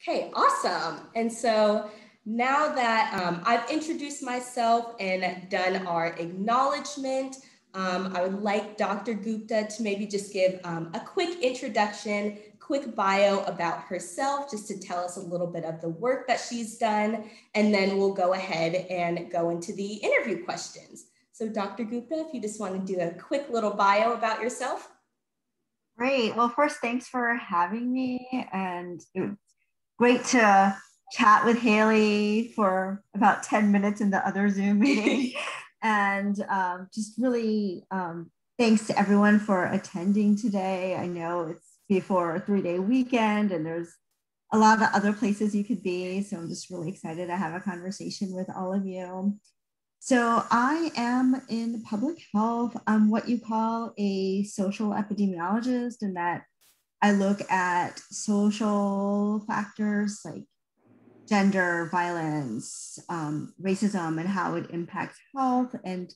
Okay, awesome. And so now that I've introduced myself and done our acknowledgement, I would like Dr. Gupta to maybe just give a quick introduction, quick bio about herself, just to tell us a little bit of the work that she's done, and then we'll go ahead and go into the interview questions. So Dr. Gupta, if you just want to do a quick little bio about yourself. Great. Well, first, thanks for having me. And it was great to chat with Hailey for about 10 minutes in the other Zoom meeting. And just really thanks to everyone for attending today. I know it's before a 3-day weekend and there's a lot of other places you could be. So I'm just really excited to have a conversation with all of you. So I am in public health. I'm what you call a social epidemiologist, in that I look at social factors like gender, violence, racism, and how it impacts health. And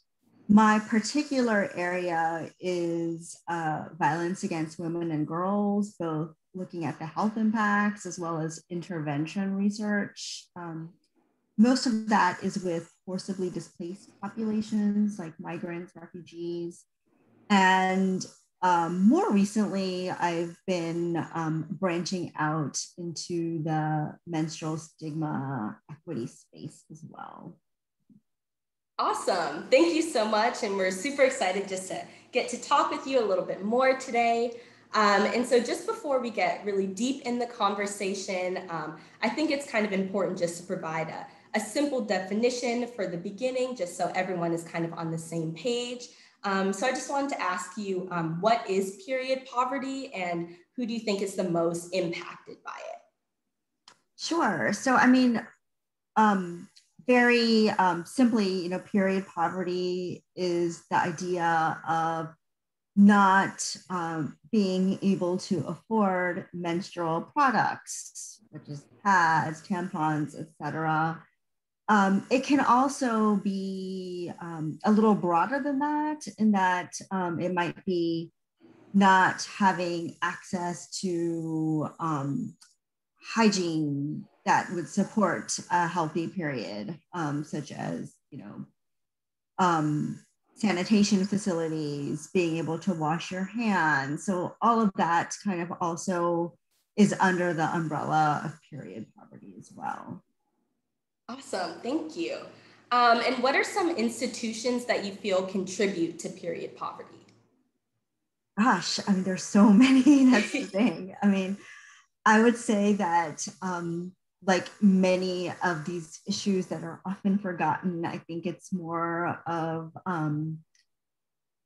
my particular area is violence against women and girls, both looking at the health impacts as well as intervention research. Most of that is with forcibly displaced populations like migrants, refugees. And more recently, I've been branching out into the menstrual stigma equity space as well. Awesome. Thank you so much. And we're super excited just to get to talk with you a little bit more today. And so just before we get really deep in the conversation, I think it's kind of important just to provide a simple definition for the beginning, just so everyone is kind of on the same page. So I just wanted to ask you, what is period poverty and who do you think is the most impacted by it? Sure. So, I mean, very simply, period poverty is the idea of not being able to afford menstrual products, such as pads, tampons, etc. It can also be a little broader than that, in that it might be not having access to hygiene that would support a healthy period, such as, sanitation facilities, being able to wash your hands. So all of that kind of also is under the umbrella of period poverty as well. Awesome, thank you. And what are some institutions that you feel contribute to period poverty? Gosh, I mean, there's so many. That's the thing. I mean, I would say that like many of these issues that are often forgotten, I think it's more of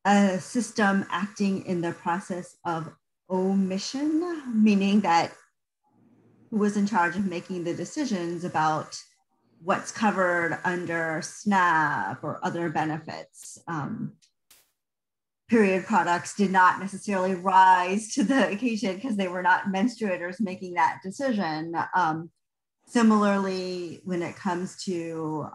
a system acting in the process of omission, meaning that who was in charge of making the decisions about what's covered under SNAP or other benefits. Period products did not necessarily rise to the occasion because they were not menstruators making that decision. Similarly, when it comes to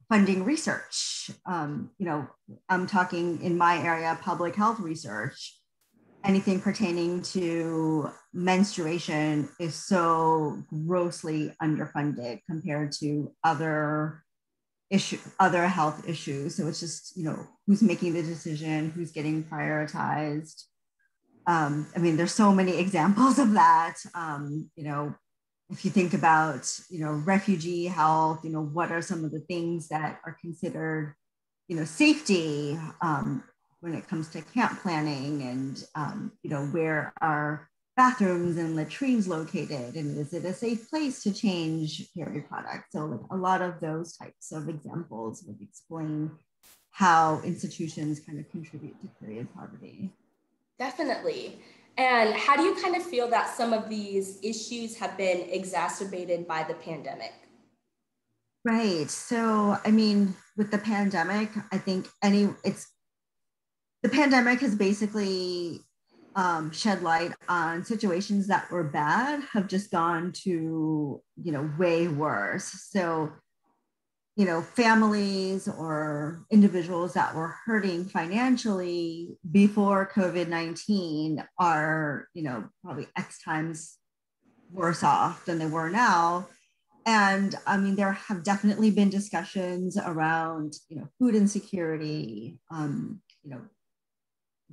funding research, I'm talking in my area, public health research, anything pertaining to menstruation is so grossly underfunded compared to other health issues. So it's just, who's making the decision, who's getting prioritized. I mean, there's so many examples of that. If you think about, refugee health, what are some of the things that are considered, safety when it comes to camp planning, and, where are bathrooms and latrines located, and is it a safe place to change period products? So like a lot of those types of examples would explain how institutions kind of contribute to period poverty. Definitely. And how do you kind of feel that some of these issues have been exacerbated by the pandemic? Right. So, I mean, with the pandemic, I think the pandemic has basically shed light on situations that were bad have just gone to, way worse. So, families or individuals that were hurting financially before COVID-19 are, probably X times worse off than they were now. And I mean, there have definitely been discussions around, food insecurity,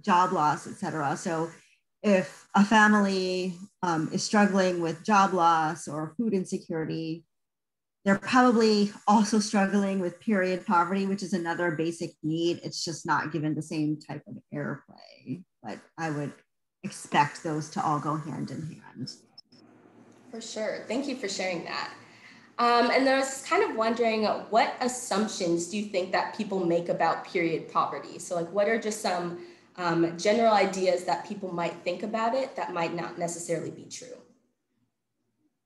job loss, et cetera. So if a family is struggling with job loss or food insecurity, they're probably also struggling with period poverty, which is another basic need. It's just not given the same type of airplay, but I would expect those to all go hand in hand. For sure. Thank you for sharing that. And then I was kind of wondering, what assumptions do you think that people make about period poverty? So like, what are just some general ideas that people might think about it that might not necessarily be true?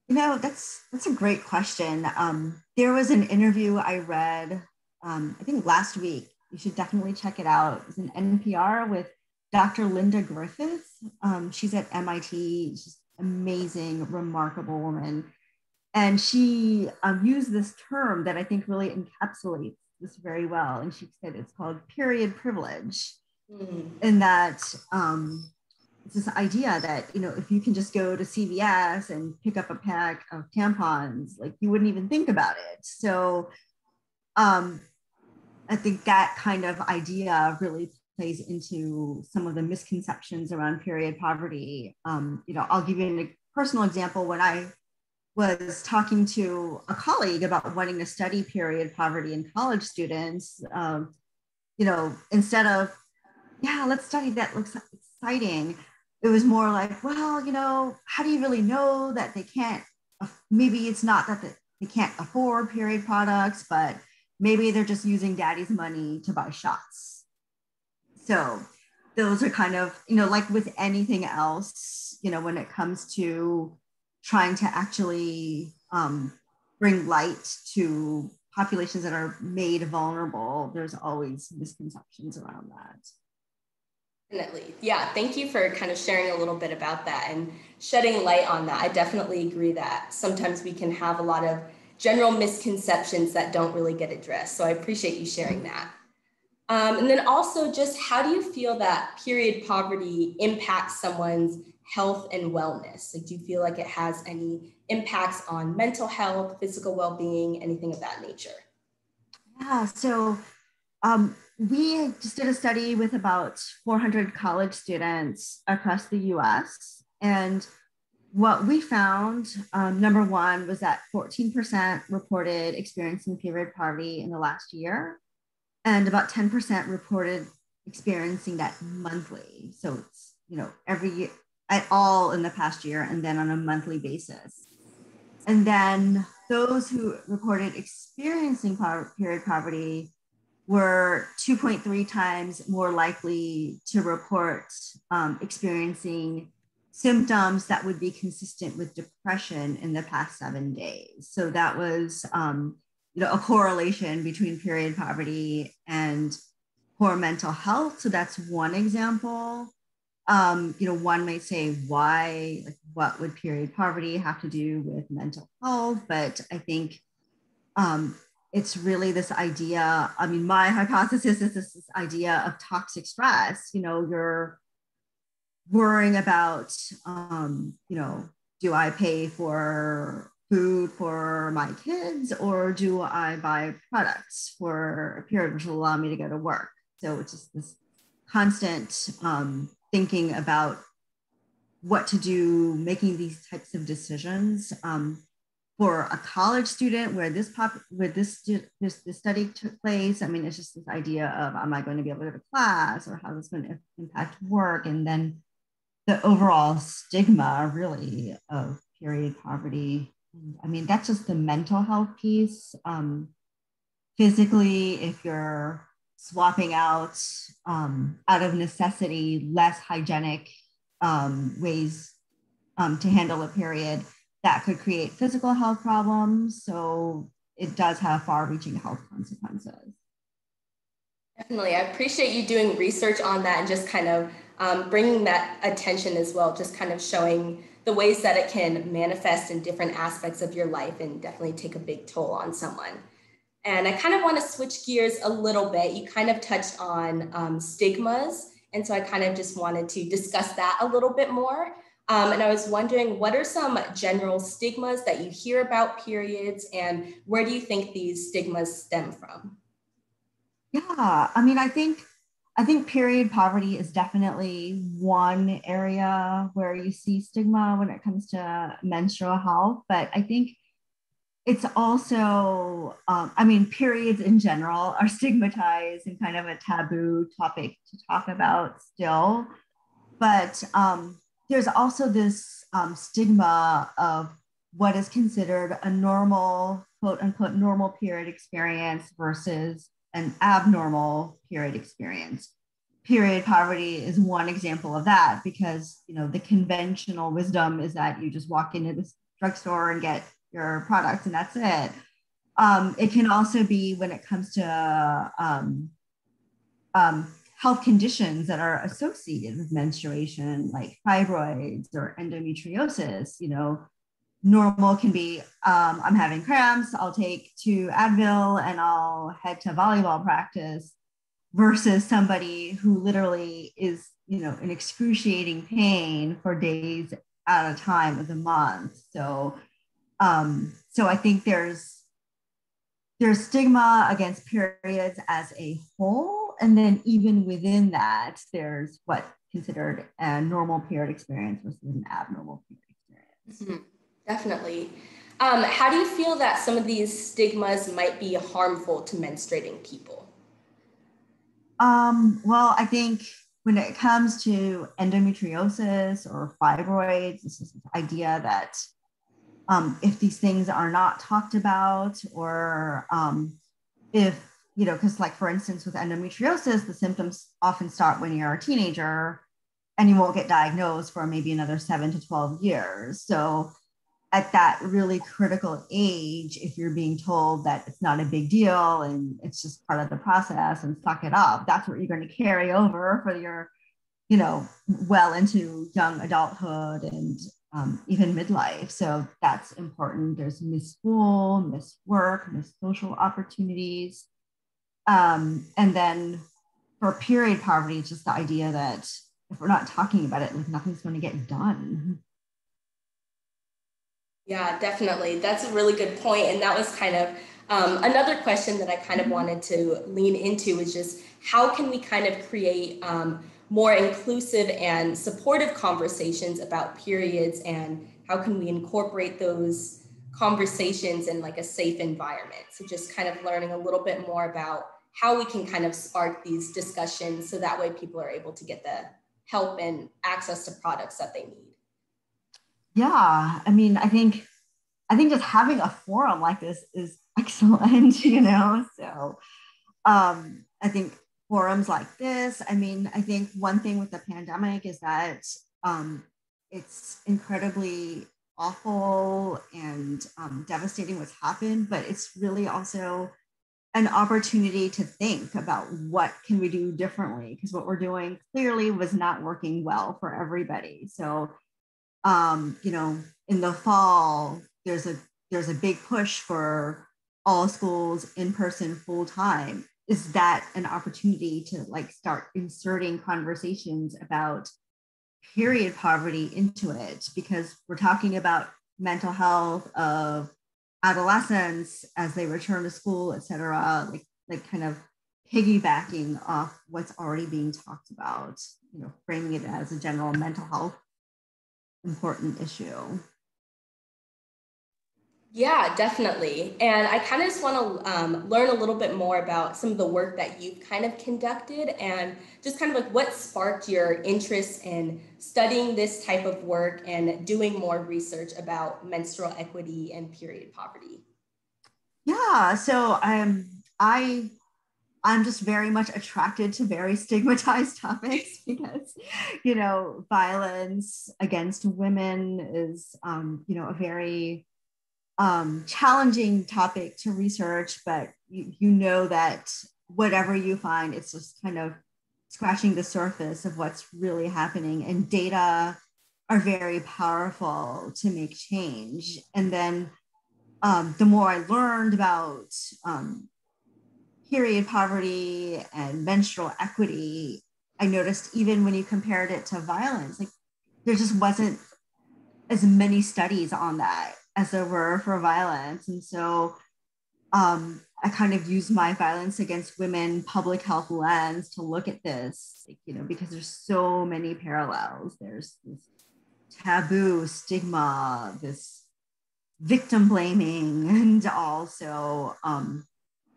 That's a great question. There was an interview I read, I think last week. You should definitely check it out. It was an NPR with Dr. Linda Griffith. She's at MIT. She's an amazing, remarkable woman. And she used this term that I think really encapsulates this very well. And she said it's called period privilege. And that it's this idea that, if you can just go to CVS and pick up a pack of tampons, like you wouldn't even think about it. So I think that kind of idea really plays into some of the misconceptions around period poverty. I'll give you a personal example. When I was talking to a colleague about wanting to study period poverty in college students, instead of, yeah, let's study that, looks exciting, it was more like, well, how do you really know that they can't, maybe it's not that they can't afford period products, but maybe they're just using daddy's money to buy shots. So those are kind of, like with anything else, when it comes to trying to actually bring light to populations that are made vulnerable, there's always misconceptions around that. Definitely. Yeah, thank you for kind of sharing a little bit about that and shedding light on that. I definitely agree that sometimes we can have a lot of general misconceptions that don't really get addressed. So I appreciate you sharing that. And then also, just how do you feel that period poverty impacts someone's health and wellness? Like, do you feel like it has any impacts on mental health, physical well-being, anything of that nature? Yeah, so we just did a study with about 400 college students across the US. And what we found, number one, was that 14% reported experiencing period poverty in the last year, and about 10% reported experiencing that monthly. So it's, every year at all in the past year, and then on a monthly basis. And then those who reported experiencing period poverty were 2.3 times more likely to report experiencing symptoms that would be consistent with depression in the past 7 days. So that was a correlation between period poverty and poor mental health. So that's one example. One may say, why, like, what would period poverty have to do with mental health? But I think it's really this idea. I mean, my hypothesis is this idea of toxic stress. You're worrying about, do I pay for food for my kids, or do I buy products for a period which will allow me to go to work? So it's just this constant thinking about what to do, making these types of decisions. For a college student where this study took place, I mean, it's just this idea of, am I going to be able to go to class, or how is this going to impact work? And then the overall stigma, really, of period poverty. I mean, that's just the mental health piece. Physically, if you're swapping out of necessity, less hygienic ways to handle a period, that could create physical health problems. So it does have far-reaching health consequences. Definitely. I appreciate you doing research on that and just kind of bringing that attention as well, just kind of showing the ways that it can manifest in different aspects of your life and definitely take a big toll on someone. And I kind of want to switch gears a little bit. You kind of touched on stigmas. And so I kind of just wanted to discuss that a little bit more. And I was wondering, what are some general stigmas that you hear about periods, and where do you think these stigmas stem from? Yeah, I mean, I think period poverty is definitely one area where you see stigma when it comes to menstrual health, but I think it's also, I mean, periods in general are stigmatized and kind of a taboo topic to talk about still. But there's also this stigma of what is considered a normal, quote unquote, normal period experience versus an abnormal period experience. Period poverty is one example of that because the conventional wisdom is that you just walk into the drugstore and get your products and that's it. It can also be when it comes to health conditions that are associated with menstruation, like fibroids or endometriosis. Normal can be I'm having cramps, I'll take 2 Advil and I'll head to volleyball practice, versus somebody who literally is, in excruciating pain for days at a time of the month. So I think there's stigma against periods as a whole. And then even within that, there's what's considered a normal period experience versus an abnormal period experience. Mm-hmm. Definitely. How do you feel that some of these stigmas might be harmful to menstruating people? Well, I think when it comes to endometriosis or fibroids, this is the idea that if these things are not talked about, or if, because like for instance, with endometriosis, the symptoms often start when you're a teenager and you won't get diagnosed for maybe another 7 to 12 years. So at that really critical age, if you're being told that it's not a big deal and it's just part of the process and suck it up, that's what you're going to carry over for your, well into young adulthood and even midlife. So that's important. There's missed school, missed work, missed social opportunities. And then for period poverty, it's just the idea that if we're not talking about it, like nothing's going to get done. Yeah, definitely. That's a really good point. And that was kind of another question that I kind of wanted to lean into, is just how can we kind of create more inclusive and supportive conversations about periods, and how can we incorporate those conversations in like a safe environment? So just kind of learning a little bit more about how we can kind of spark these discussions so that way people are able to get the help and access to products that they need. Yeah, I mean, I think just having a forum like this is excellent, So I think forums like this, I mean, I think one thing with the pandemic is that it's incredibly awful and devastating what's happened, but it's really also an opportunity to think about what can we do differently, because what we're doing clearly was not working well for everybody. So in the fall, there's a big push for all schools in person full time. Is that an opportunity to like start inserting conversations about period poverty into it? Because we're talking about mental health of adolescents as they return to school, et cetera, like kind of piggybacking off what's already being talked about, framing it as a general mental health important issue. Yeah, definitely. And I kind of just want to learn a little bit more about some of the work that you've kind of conducted, and just kind of like what sparked your interest in studying this type of work and doing more research about menstrual equity and period poverty. Yeah, so I'm just very much attracted to very stigmatized topics because, violence against women is, a very challenging topic to research, but you know that whatever you find, it's just kind of scratching the surface of what's really happening. And data are very powerful to make change. And then the more I learned about period poverty and menstrual equity, I noticed even when you compared it to violence, like there just wasn't as many studies on that as there were for violence. And so I kind of use my violence against women public health lens to look at this, because there's so many parallels. There's this taboo, stigma, this victim blaming, and also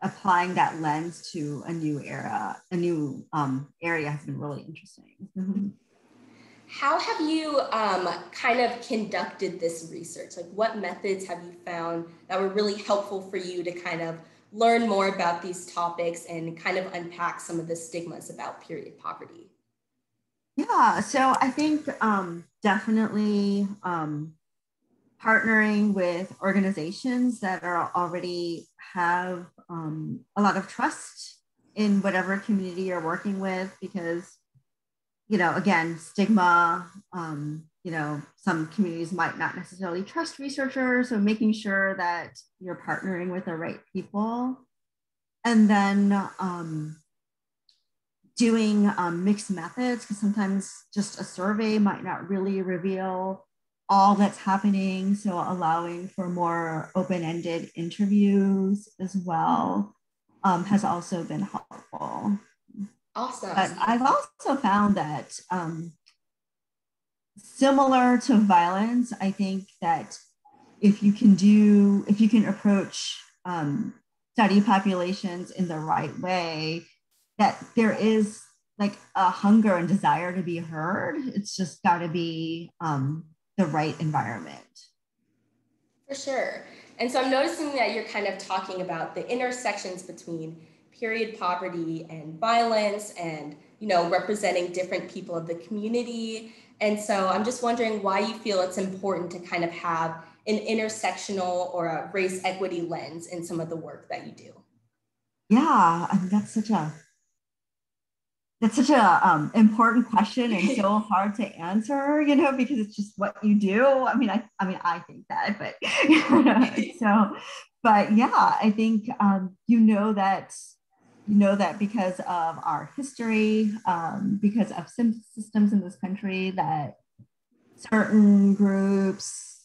applying that lens to a new area has been really interesting. How have you kind of conducted this research? Like, what methods have you found that were really helpful for you to kind of learn more about these topics and kind of unpack some of the stigmas about period poverty? Yeah, so I think definitely partnering with organizations that are already have a lot of trust in whatever community you're working with, because again, stigma, some communities might not necessarily trust researchers, so making sure that you're partnering with the right people. And then doing mixed methods, because sometimes just a survey might not really reveal all that's happening. So allowing for more open-ended interviews as well has also been helpful. Awesome. But I've also found that similar to violence, I think that if you can approach study populations in the right way, that there is like a hunger and desire to be heard. It's just got to be the right environment. For sure. And so I'm noticing that you're kind of talking about the intersections between period poverty and violence and, representing different people of the community. And so I'm just wondering why you feel it's important to kind of have an intersectional or a race equity lens in some of the work that you do. Yeah, I mean, that's such a important question and so hard to answer, because it's just what you do. I mean, I think that, but but yeah, I think that because of our history, because of systems in this country, that certain groups,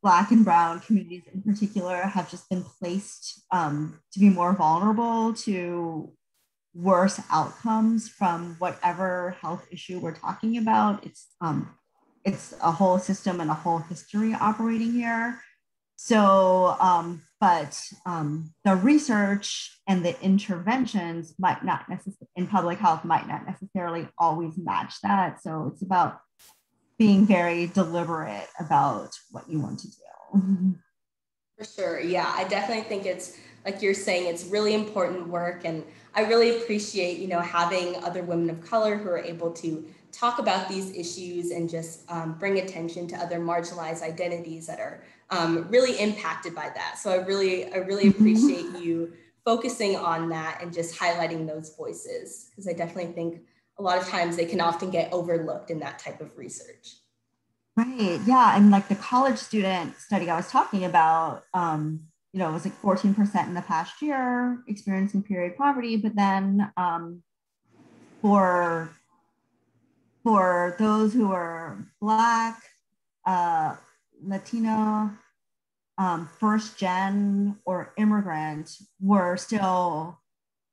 Black and Brown communities in particular, have just been placed to be more vulnerable to worse outcomes from whatever health issue we're talking about. It's a whole system and a whole history operating here. So, but the research and the interventions might not necessarily in public health might not necessarily always match that. So it's about being very deliberate about what you want to do. For sure. Yeah, I definitely think it's like you're saying, it's really important work. And I really appreciate, having other women of color who are able to talk about these issues and just bring attention to other marginalized identities that are really impacted by that. So I really appreciate you focusing on that and just highlighting those voices, because I definitely think a lot of times they can often get overlooked in that type of research. Right. Yeah. And like the college student study I was talking about, it was like 14% in the past year experiencing period poverty. But then for those who are Black, Latino, first gen, or immigrant, were still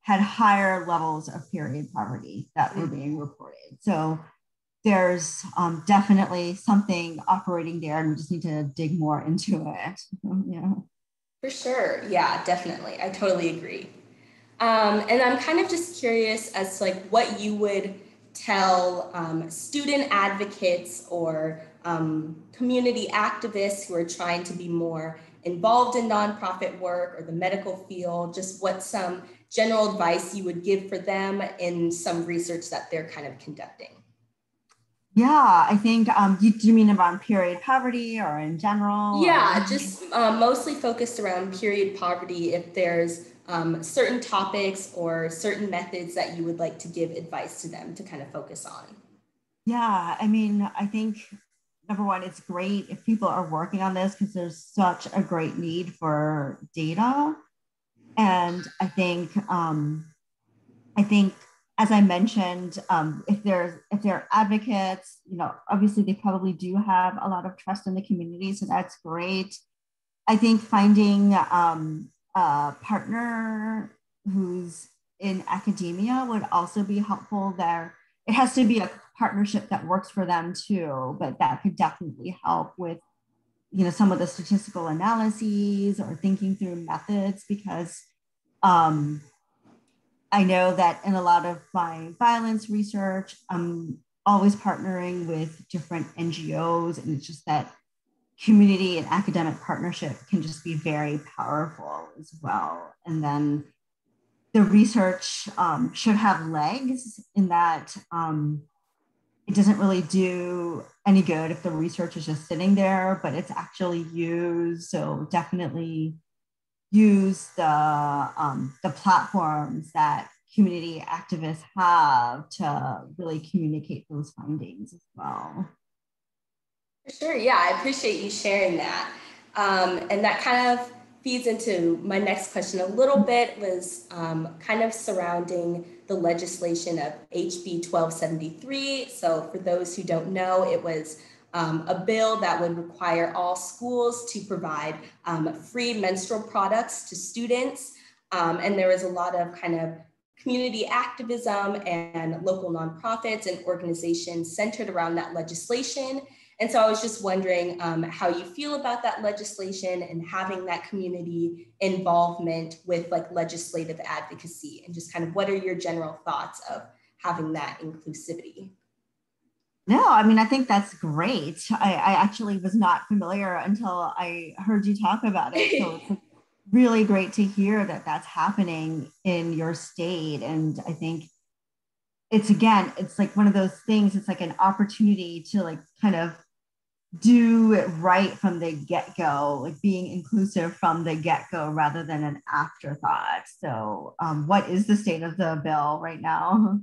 had higher levels of period poverty that were being reported. So there's definitely something operating there, and we just need to dig more into it. Yeah. For sure. Yeah, definitely. I totally agree. And I'm kind of just curious as to like what you would tell student advocates or community activists who are trying to be more involved in nonprofit work or the medical field, just what some general advice you would give for them in some research that they're kind of conducting. Yeah, I think, do you mean about period poverty or in general? Yeah, just mostly focused around period poverty. If there's certain topics or certain methods that you would like to give advice to them to kind of focus on. Yeah, I mean, I think number one, it's great if people are working on this because there's such a great need for data. And I think as I mentioned, if they're advocates, obviously they probably do have a lot of trust in the community, so that's great. I think finding a partner who's in academia would also be helpful there. It has to be a partnership that works for them too, but that could definitely help with, some of the statistical analyses or thinking through methods, because um, I know that in a lot of my violence research, I'm always partnering with different NGOs, and it's just that community and academic partnership can just be very powerful as well. And then the research should have legs, in that it doesn't really do any good if the research is just sitting there, but it's actually used. So definitely use the platforms that community activists have to really communicate those findings as well. For sure, yeah, I appreciate you sharing that. And that kind of feeds into my next question a little bit, was kind of surrounding the legislation of HB 1273. So for those who don't know, it was a bill that would require all schools to provide free menstrual products to students. And there was a lot of kind of community activism and local nonprofits and organizations centered around that legislation. And so I was just wondering how you feel about that legislation and having that community involvement with like legislative advocacy, and just kind of what are your general thoughts of having that inclusivity? No, I mean, I think that's great. I actually was not familiar until I heard you talk about it. So it's really great to hear that that's happening in your state. And I think it's like one of those things, it's like an opportunity to like kind of do it right from the get-go, like being inclusive from the get-go rather than an afterthought. So what is the state of the bill right now?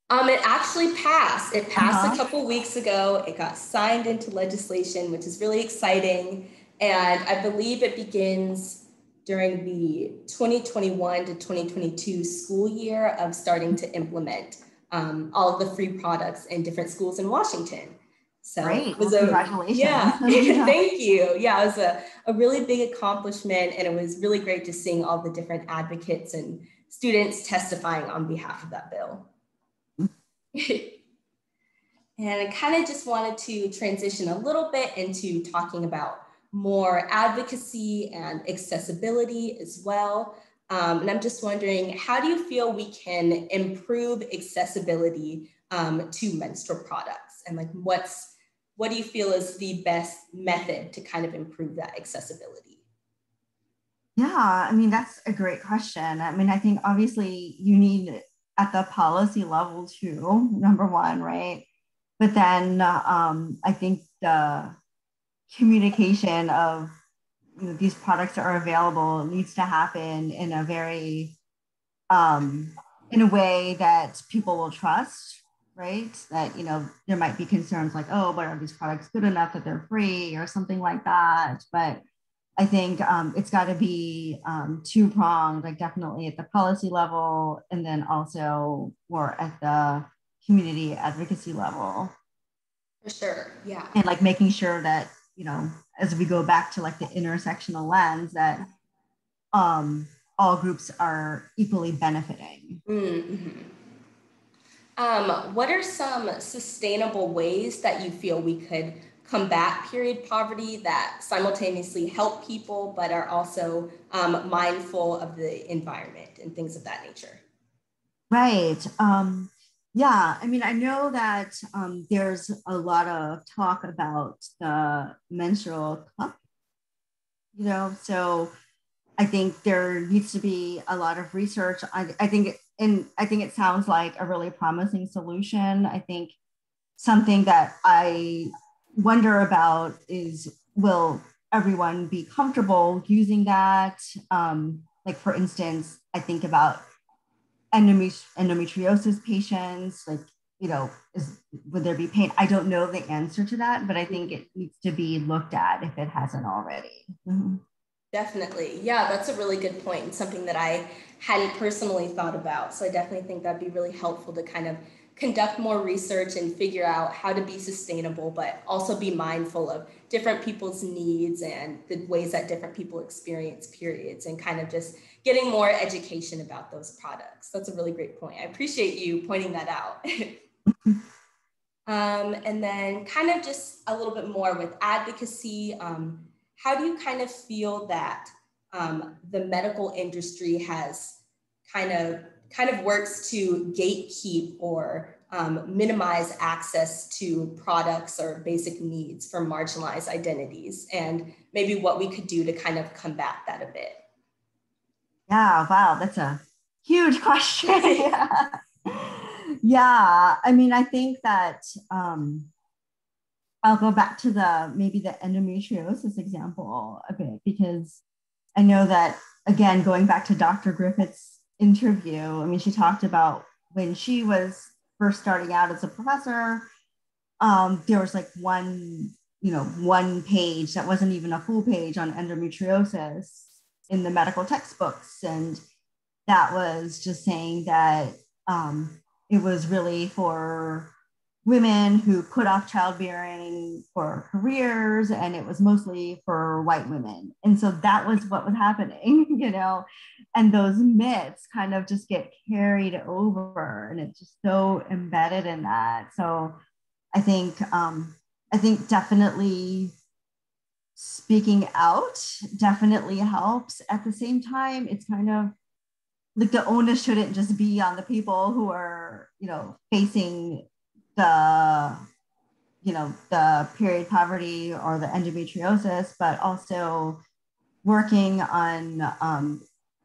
It actually passed. It passed a Uh-huh. couple weeks ago. It got signed into legislation, which is really exciting. And I believe it begins during the 2021 to 2022 school year of starting to implement all of the free products in different schools in Washington. So it Great. was Well, a, congratulations. yeah, thank you. Yeah, it was a really big accomplishment. And it was really great to seeing all the different advocates and students testifying on behalf of that bill. And I kind of just wanted to transition a little bit into talking about more advocacy and accessibility as well. And I'm just wondering, how do you feel we can improve accessibility to menstrual products? And like, what do you feel is the best method to kind of improve that accessibility? Yeah, I mean, that's a great question. I mean, I think obviously you need at the policy level too, number one, right? But then I think the communication of, these products are available needs to happen um, in a way that people will trust, right? That, there might be concerns like, oh, but are these products good enough that they're free or something like that? But I think it's got to be two pronged, like definitely at the policy level, and then also more at the community advocacy level. For sure, yeah. And like making sure that, as we go back to like the intersectional lens, that um, all groups are equally benefiting. Mm-hmm. What are some sustainable ways that you feel we could combat period poverty that simultaneously help people but are also mindful of the environment and things of that nature? Right. Yeah, I mean, I know that there's a lot of talk about the menstrual cup, so I think there needs to be a lot of research. I think it sounds like a really promising solution. I think something that I wonder about is, will everyone be comfortable using that? Like for instance, I think about endometriosis patients, like, would there be pain? I don't know the answer to that, but I think it needs to be looked at if it hasn't already. Mm-hmm. Definitely. Yeah, that's a really good point and something that I hadn't personally thought about. So I definitely think that'd be really helpful to kind of conduct more research and figure out how to be sustainable, but also be mindful of different people's needs and the ways that different people experience periods, and kind of just getting more education about those products. That's a really great point. I appreciate you pointing that out. And then kind of just a little bit more with advocacy. How do you kind of feel that the medical industry has kind of works to gatekeep or minimize access to products or basic needs for marginalized identities, and maybe what we could do to kind of combat that a bit? Yeah, wow, that's a huge question. Yeah. Yeah, I mean, I think that I'll go back to maybe the endometriosis example a bit, because I know that, again, going back to Dr. Griffith's interview, I mean, she talked about when she was first starting out as a professor, there was like one page that wasn't even a full page on endometriosis in the medical textbooks. And that was just saying that it was really for women who put off childbearing for careers, and it was mostly for white women. And so that was what was happening, and those myths kind of just get carried over, and it's just so embedded in that. So I think definitely speaking out definitely helps. At the same time, it's kind of like the onus shouldn't just be on the people who are, facing the period poverty or the endometriosis, but also working on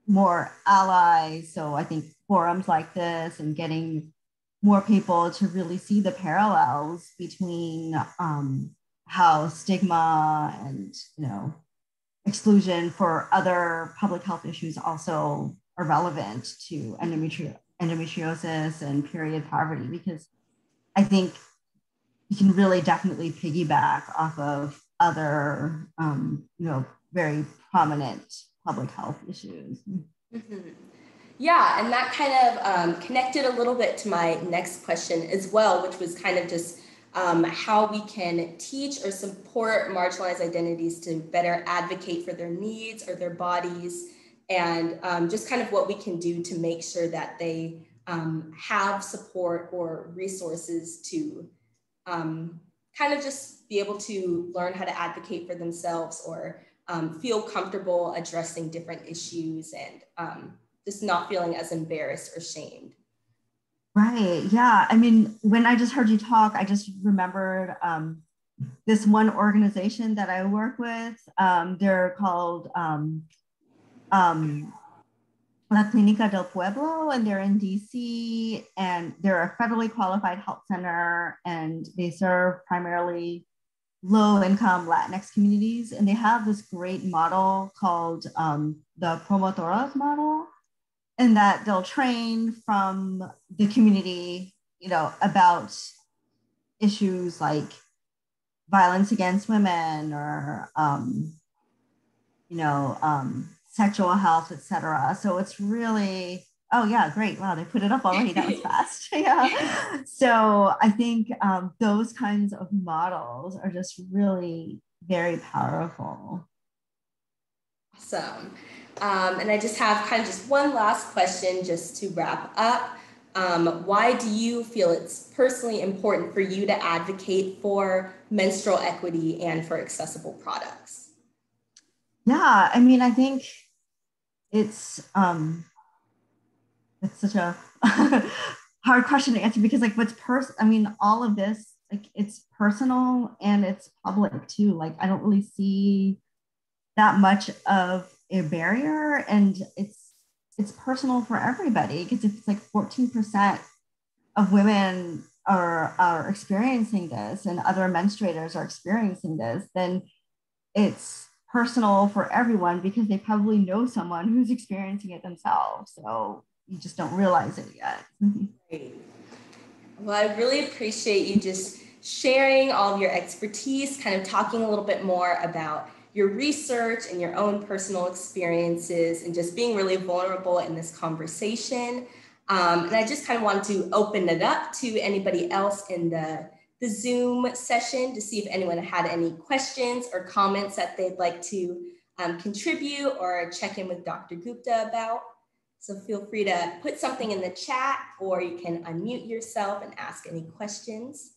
more allies. So I think forums like this and getting more people to really see the parallels between how stigma and exclusion for other public health issues also are relevant to endometriosis and period poverty, because I think you can really definitely piggyback off of other, very prominent public health issues. Mm-hmm. Yeah, and that kind of connected a little bit to my next question as well, which was kind of just how we can teach or support marginalized identities to better advocate for their needs or their bodies, and just kind of what we can do to make sure that they have support or resources to kind of just be able to learn how to advocate for themselves, or feel comfortable addressing different issues, and just not feeling as embarrassed or shamed. Right. Yeah. I mean, when I just heard you talk, I just remembered this one organization that I work with. They're called La Clínica del Pueblo, and they're in DC, and they're a federally qualified health center, and they serve primarily low-income Latinx communities. And they have this great model called the Promotoras model, and that they'll train from the community, about issues like violence against women or, sexual health, etc. So it's really, oh yeah, great. Wow, they put it up already. That was fast. Yeah. So I think those kinds of models are just really very powerful. Awesome. And I just have kind of just one last question just to wrap up. Why do you feel it's personally important for you to advocate for menstrual equity and for accessible products? Yeah, I mean, I think it's such a hard question to answer, because like I mean, all of this, like, it's personal and it's public too. Like, I don't really see that much of a barrier, and it's personal for everybody, because if it's like 14% of women are experiencing this, and other menstruators are experiencing this, then it's personal for everyone, because they probably know someone who's experiencing it themselves. So you just don't realize it yet. Great. Well, I really appreciate you just sharing all of your expertise, kind of talking a little bit more about your research and your own personal experiences and just being really vulnerable in this conversation. And I just kind of wanted to open it up to anybody else in the Zoom session to see if anyone had any questions or comments that they'd like to contribute or check in with Dr. Gupta about. So feel free to put something in the chat, or you can unmute yourself and ask any questions.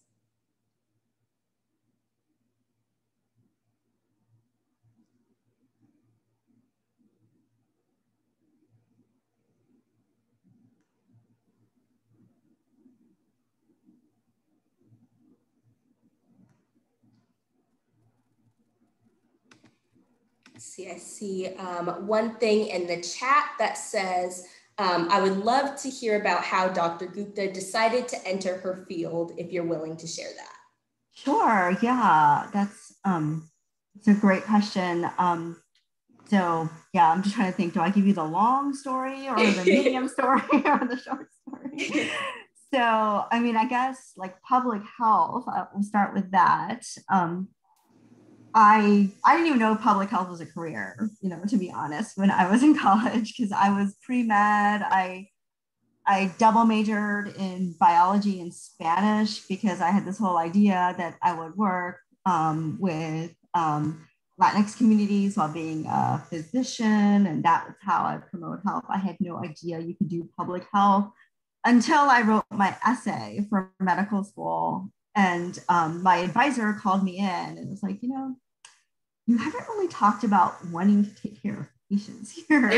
I see one thing in the chat that says, I would love to hear about how Dr. Gupta decided to enter her field, if you're willing to share that. Sure, yeah, that's it's a great question. So yeah, I'm just trying to think, do I give you the long story or the medium story or the short story? So, I mean, I guess like public health, we'll start with that. I didn't even know public health was a career, to be honest, when I was in college, because I was pre-med. I double majored in biology and Spanish because I had this whole idea that I would work with Latinx communities while being a physician, and that was how I promote health. I had no idea you could do public health until I wrote my essay for medical school. And my advisor called me in and was like, you haven't really talked about wanting to take care of patients here.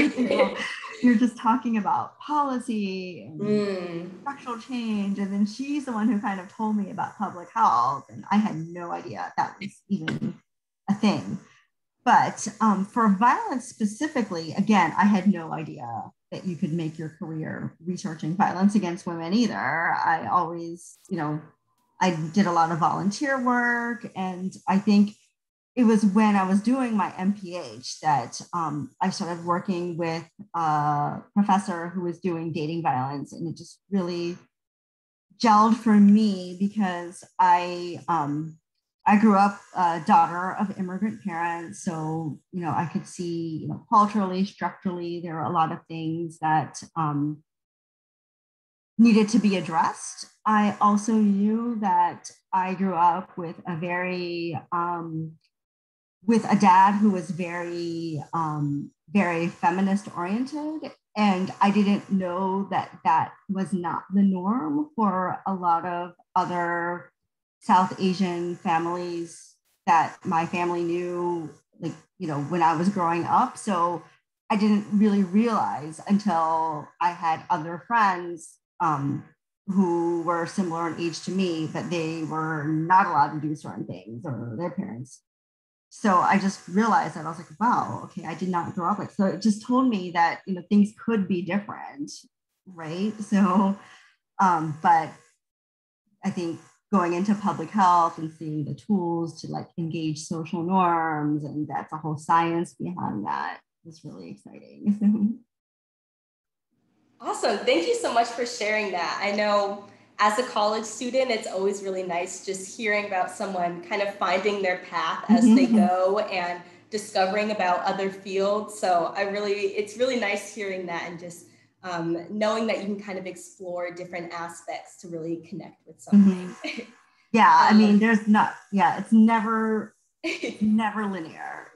You're just talking about policy and structural change. And then she's the one who kind of told me about public health. And I had no idea that was even a thing. But for violence specifically, again, I had no idea that you could make your career researching violence against women either. I always, I did a lot of volunteer work. And I think it was when I was doing my MPH that I started working with a professor who was doing dating violence. And it just really gelled for me because I grew up a daughter of immigrant parents. So, I could see, culturally, structurally, there are a lot of things that needed to be addressed. I also knew that I grew up with a dad who was very, very feminist oriented. And I didn't know that that was not the norm for a lot of other South Asian families that my family knew, when I was growing up. So I didn't really realize until I had other friends who were similar in age to me, but they were not allowed to do certain things, or their parents. So I just realized that I was like, wow, okay, I did not grow up like, so it just told me that, things could be different, right? So, but I think going into public health and seeing the tools to engage social norms, and that's a whole science behind that, was really exciting. Awesome. Thank you so much for sharing that. I know as a college student, it's always really nice just hearing about someone kind of finding their path as they go and discovering about other fields. So it's really nice hearing that, and just knowing that you can kind of explore different aspects to really connect with something. Yeah, I mean, it's never linear. It's never linear.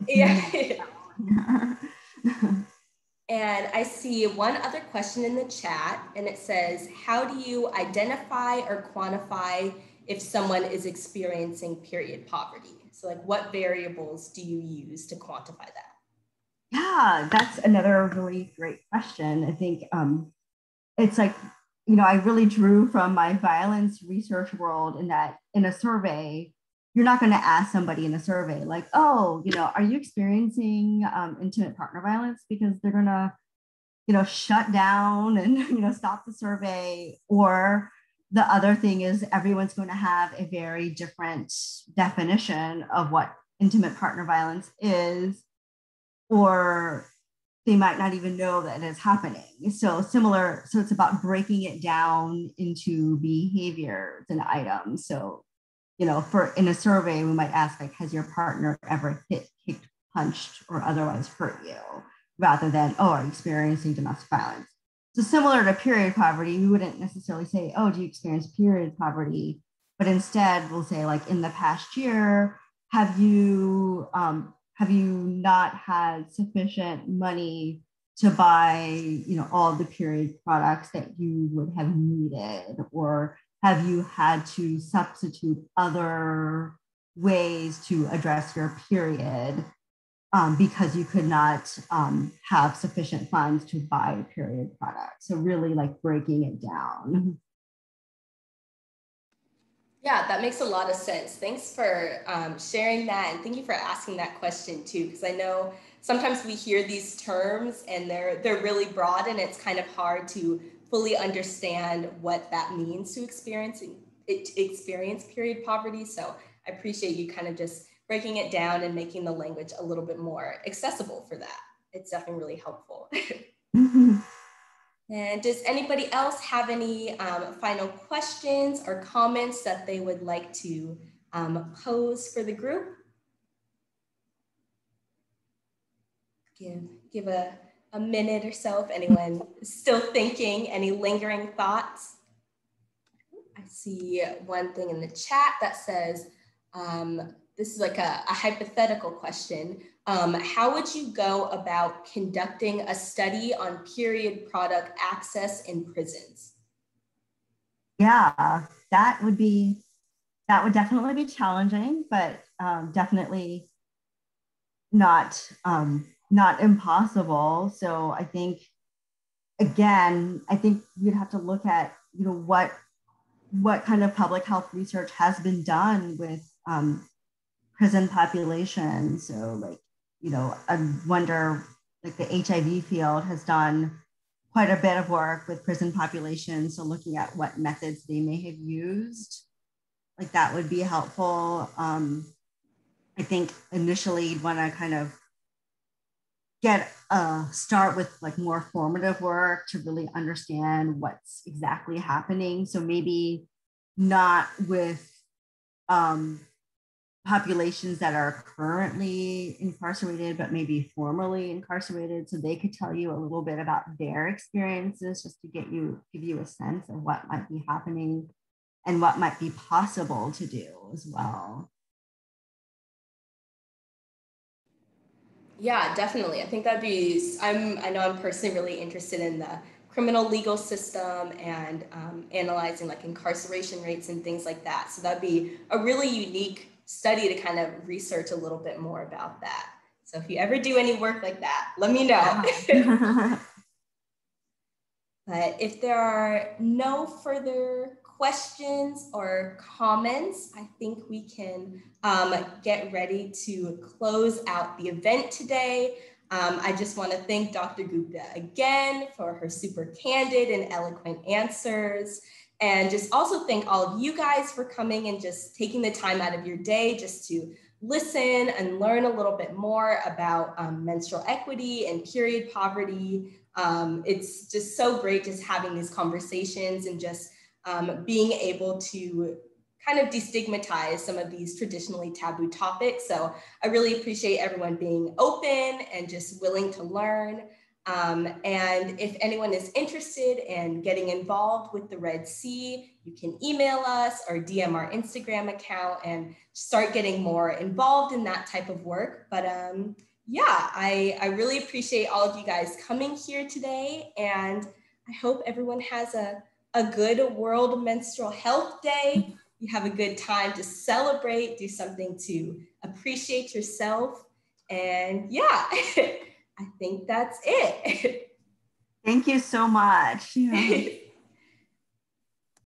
And I see one other question in the chat, and it says, how do you identify or quantify if someone is experiencing period poverty? So what variables do you use to quantify that? Yeah, that's another really great question. I think it's I really drew from my violence research world, in that in a survey, you're not going to ask somebody in a survey oh, are you experiencing intimate partner violence? Because they're going to, shut down and, stop the survey. Or the other thing is, everyone's going to have a very different definition of what intimate partner violence is, or they might not even know that it's happening. So it's about breaking it down into behaviors and items. So, in a survey, we might ask, has your partner ever kicked, punched or otherwise hurt you, rather than, oh, are you experiencing domestic violence? So similar to period poverty, we wouldn't necessarily say, oh, do you experience period poverty? But instead we'll say, like, in the past year, have you not had sufficient money to buy, all the period products that you would have needed? Or have you had to substitute other ways to address your period because you could not have sufficient funds to buy a period product? So really, like, breaking it down. Yeah, that makes a lot of sense. Thanks for sharing that, and thank you for asking that question too, because I know sometimes we hear these terms and they're really broad, and it's kind of hard to fully understand what that means to experience period poverty. So I appreciate you kind of just breaking it down and making the language a little bit more accessible for that. It's definitely really helpful. And does anybody else have any final questions or comments that they would like to pose for the group? Give a minute or so if anyone is still thinking, any lingering thoughts. I see one thing in the chat that says, this is like a hypothetical question. How would you go about conducting a study on period product access in prisons? Yeah, that would definitely be challenging, but definitely not impossible. So I think, again, you'd have to look at, what kind of public health research has been done with prison populations. So, like, I wonder, like, the HIV field has done quite a bit of work with prison populations. So looking at what methods they may have used, like, that would be helpful. I think initially you'd want to kind of start with, like, more formative work to really understand what's exactly happening. So maybe not with populations that are currently incarcerated, but maybe formerly incarcerated, so they could tell you a little bit about their experiences, just to give you a sense of what might be happening and what might be possible to do as well. Yeah, definitely. I think I know I'm personally really interested in the criminal legal system and analyzing, like, incarceration rates and things like that. So that'd be a really unique study to kind of research a little bit more about that. So if you ever do any work like that, let me know. Yeah. But if there are no further questions or comments, I think we can get ready to close out the event today. I just want to thank Dr. Gupta again for her super candid and eloquent answers. And just also thank all of you guys for coming and just taking the time out of your day just to listen and learn a little bit more about menstrual equity and period poverty. It's just so great just having these conversations and just being able to kind of destigmatize some of these traditionally taboo topics. So I really appreciate everyone being open and just willing to learn. And if anyone is interested in getting involved with the Red Sea, you can email us or DM our Instagram account and start getting more involved in that type of work. But yeah, I really appreciate all of you guys coming here today, and I hope everyone has a good World Menstrual Health Day. You have a good time to celebrate, do something to appreciate yourself. And yeah, I think that's it. Thank you so much. Yeah.